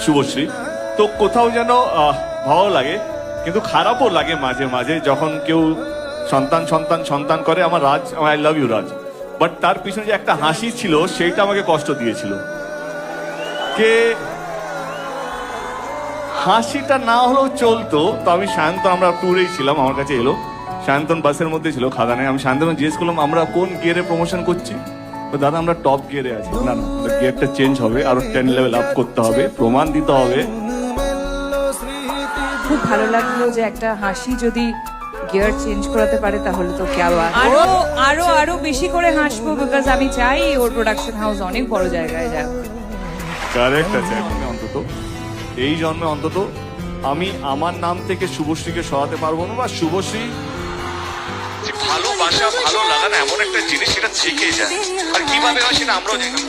শুভশ্রী। তো কোথাও যেন ভালো লাগে, কিন্তু খারাপও লাগে মাঝে মাঝে যখন কেউ সন্তান সন্তান সন্তান করে। আমার Raj, I love you Raj, but তার পিছনে যে একটা হাসি ছিল সেইটা আমাকে কষ্ট দিয়েছিল। কে হাসিটা না হলেও চলতো। তো আমি সায়ন্তন, আমরা ট্যুরেই ছিলাম, আমার কাছে এলো সায়ন্তন, বাসের মধ্যে ছিল খাদানে। আমি সায়ন্তন জিজ্ঞেস করলাম আমরা কোন গিয়ারে প্রমোশন করছি। তো দাদা আমরা টপ গিয়ারে আছি। না না, গিয়ারটা চেঞ্জ হবে, আরো 10 লেভেল আপ করতে হবে, প্রমাণ দিতে হবে। খুব ভালো লাগলো যে একটা হাসি যদি গিয়ার চেঞ্জ করাতে পারে তাহলে তো কে আরো আরো আরো বেশি করে হাসবো, বিকজ আমি চাই ওর প্রোডাকশন হাউস অনেক বড় জায়গায় যাক। কারেক্ট আছে। এখন অন্তত এই জন্মে অন্তত আমি আমার নাম থেকে শুভশ্রীকে সরাতে পারবো না, বা শুভশ্রী ভালোবাসা ভালো লাগা না এমন একটা জিনিস, সেটা থেকে যায়। আর কিভাবে হয় সেটা আমরাও জানি না।